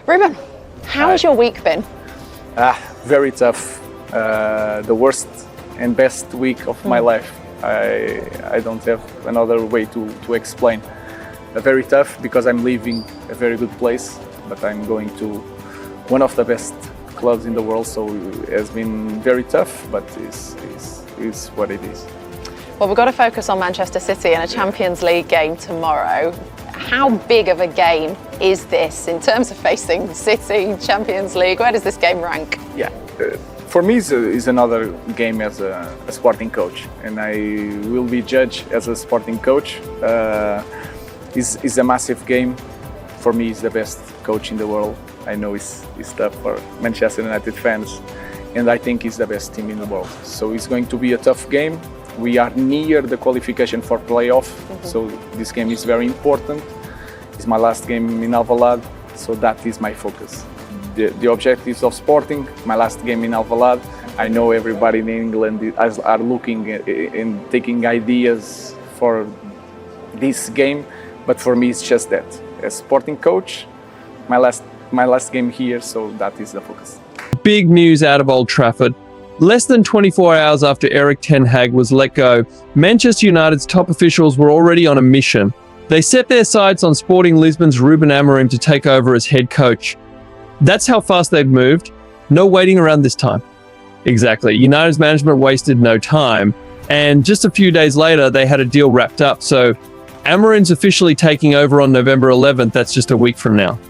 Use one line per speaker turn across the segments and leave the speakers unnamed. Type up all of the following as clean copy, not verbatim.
Ruben, how has your week been?
Very tough. The worst and best week of my life. I don't have another way to explain. Very tough because I'm leaving a very good place, but I'm going to one of the best clubs in the world. So it has been very tough, but it's what it is.
Well, we've got to focus on Manchester City and a Champions League game tomorrow. How big of a game is this in terms of facing City, Champions League? Where does this game rank?
Yeah, for me it's another game as a sporting coach, and I will be judged as a sporting coach. It's a massive game. For me, it's the best coach in the world. I know it's tough for Manchester United fans, and I think it's the best team in the world. So it's going to be a tough game. We are near the qualification for playoff, so this game is very important. It's my last game in Alvalade, so that is my focus. The objectives of Sporting, my last game in Alvalade. I know everybody in England are looking and taking ideas for this game, but for me it's just that. As Sporting coach, my last game here, so that is the focus.
Big news out of Old Trafford. Less than 24 hours after Erik Ten Hag was let go, Manchester United's top officials were already on a mission. They set their sights on Sporting Lisbon's Ruben Amorim to take over as head coach. That's how fast they've moved. No waiting around this time. Exactly. United's management wasted no time. And just a few days later, they had a deal wrapped up. So Amorim's officially taking over on November 11th. That's just a week from now.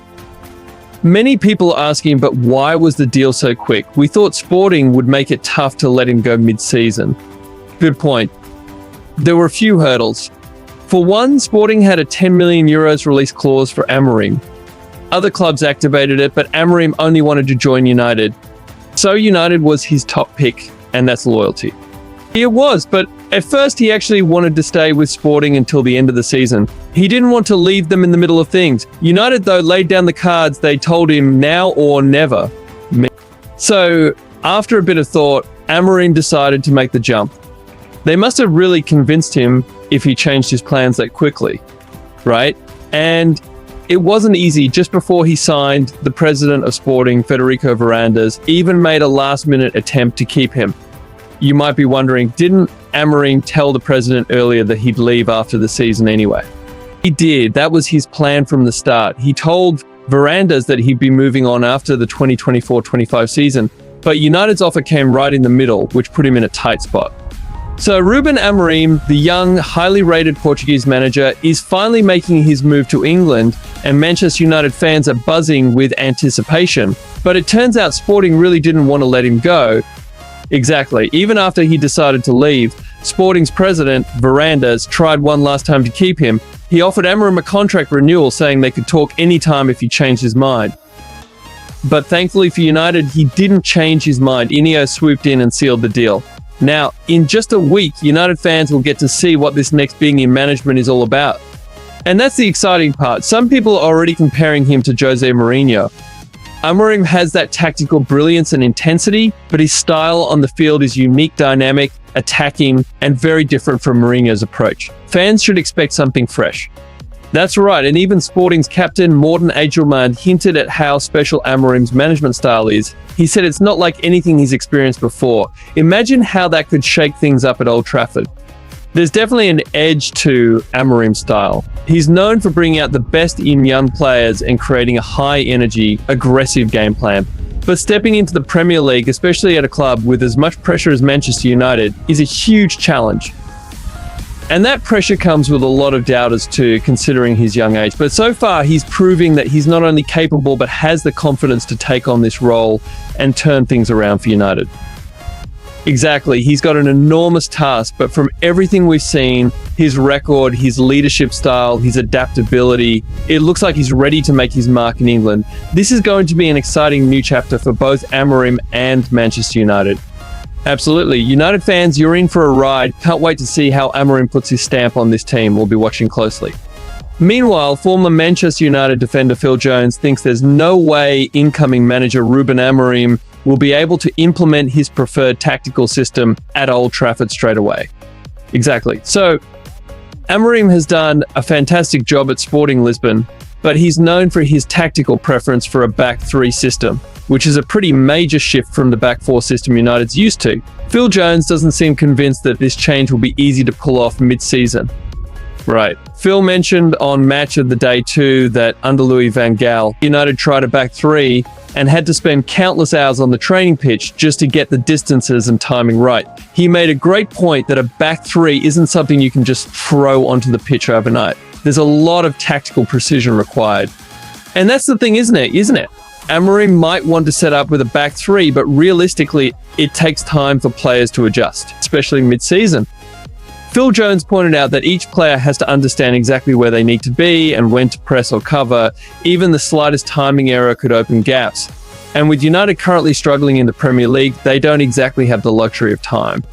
Many people are asking, but why was the deal so quick? We thought Sporting would make it tough to let him go mid-season. Good point. There were a few hurdles. For one, Sporting had a 10 million euros release clause for Amorim. Other clubs activated it, but Amorim only wanted to join United. So United was his top pick, and that's loyalty. It was, but at first he actually wanted to stay with Sporting until the end of the season. He didn't want to leave them in the middle of things. United, though, laid down the cards. They told him now or never. So after a bit of thought, Amorim decided to make the jump. They must have really convinced him if he changed his plans that quickly, right? And it wasn't easy. Just before he signed, the president of Sporting, Federico Varandas, even made a last-minute attempt to keep him. You might be wondering, didn't Amorim tell the president earlier that he'd leave after the season anyway? He did. That was his plan from the start. He told Varandas that he'd be moving on after the 2024-25 season, but United's offer came right in the middle, which put him in a tight spot. So Ruben Amorim, the young, highly rated Portuguese manager, is finally making his move to England, and Manchester United fans are buzzing with anticipation. But it turns out Sporting really didn't want to let him go. Exactly. Even after he decided to leave, Sporting's president, Varandas, tried one last time to keep him. He offered Amorim a contract renewal, saying they could talk anytime if he changed his mind. But thankfully for United, he didn't change his mind. Ineos swooped in and sealed the deal. Now, in just a week, United fans will get to see what this next being in management is all about. And that's the exciting part. Some people are already comparing him to Jose Mourinho. Amorim has that tactical brilliance and intensity, but his style on the field is unique, dynamic, attacking, and very different from Mourinho's approach. Fans should expect something fresh. That's right, and even Sporting's captain, Morten Agelman, hinted at how special Amorim's management style is. He said it's not like anything he's experienced before. Imagine how that could shake things up at Old Trafford. There's definitely an edge to Amorim's style. He's known for bringing out the best in young players and creating a high-energy, aggressive game plan. But stepping into the Premier League, especially at a club with as much pressure as Manchester United, is a huge challenge. And that pressure comes with a lot of doubters too, considering his young age. But so far, he's proving that he's not only capable, but has the confidence to take on this role and turn things around for United. Exactly. He's got an enormous task, but from everything we've seen, his record, his leadership style, his adaptability, it looks like he's ready to make his mark in England. This is going to be an exciting new chapter for both Amorim and Manchester United. Absolutely. United fans, you're in for a ride. Can't wait to see how Amorim puts his stamp on this team. We'll be watching closely. Meanwhile, former Manchester United defender Phil Jones thinks there's no way incoming manager Ruben Amorim will be able to implement his preferred tactical system at Old Trafford straight away. Exactly. So, Amorim has done a fantastic job at Sporting Lisbon, but he's known for his tactical preference for a back three system, which is a pretty major shift from the back four system United's used to. Phil Jones doesn't seem convinced that this change will be easy to pull off mid-season. Right. Phil mentioned on Match of the Day 2 that under Louis van Gaal, United tried a back three and had to spend countless hours on the training pitch just to get the distances and timing right. He made a great point that a back three isn't something you can just throw onto the pitch overnight. There's a lot of tactical precision required. And that's the thing, isn't it? Amorim might want to set up with a back three, but realistically, it takes time for players to adjust, especially mid-season. Phil Jones pointed out that each player has to understand exactly where they need to be and when to press or cover. Even the slightest timing error could open gaps. And with United currently struggling in the Premier League, they don't exactly have the luxury of time.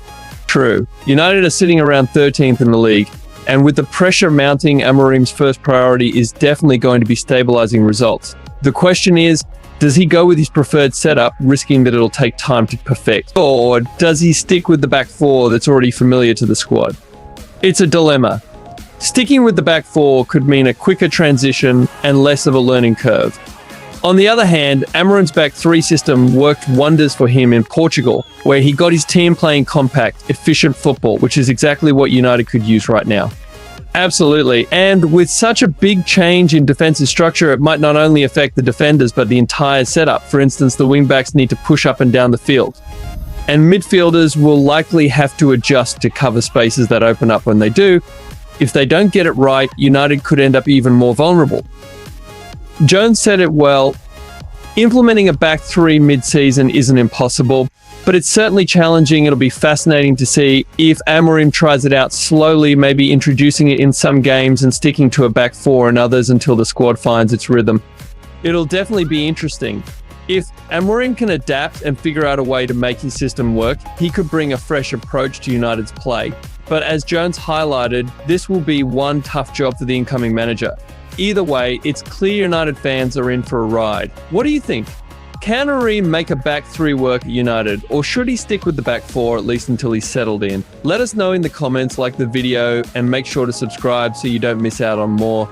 True, United are sitting around 13th in the league, and with the pressure mounting, Amorim's first priority is definitely going to be stabilising results. The question is, does he go with his preferred setup, risking that it'll take time to perfect? Or does he stick with the back four that's already familiar to the squad? It's a dilemma. Sticking with the back four could mean a quicker transition and less of a learning curve. On the other hand, Amorim's back three system worked wonders for him in Portugal, where he got his team playing compact, efficient football, which is exactly what United could use right now. Absolutely. And with such a big change in defensive structure, it might not only affect the defenders, but the entire setup. For instance, the wing-backs need to push up and down the field. And midfielders will likely have to adjust to cover spaces that open up when they do. If they don't get it right, United could end up even more vulnerable. Jones said it well, implementing a back three mid-season isn't impossible, but it's certainly challenging. It'll be fascinating to see if Amorim tries it out slowly, maybe introducing it in some games and sticking to a back four in others until the squad finds its rhythm. It'll definitely be interesting. If Amorim can adapt and figure out a way to make his system work, he could bring a fresh approach to United's play. But as Jones highlighted, this will be one tough job for the incoming manager. Either way, it's clear United fans are in for a ride. What do you think? Can Amorim make a back three work at United, or should he stick with the back four at least until he's settled in? Let us know in the comments, like the video, and make sure to subscribe so you don't miss out on more.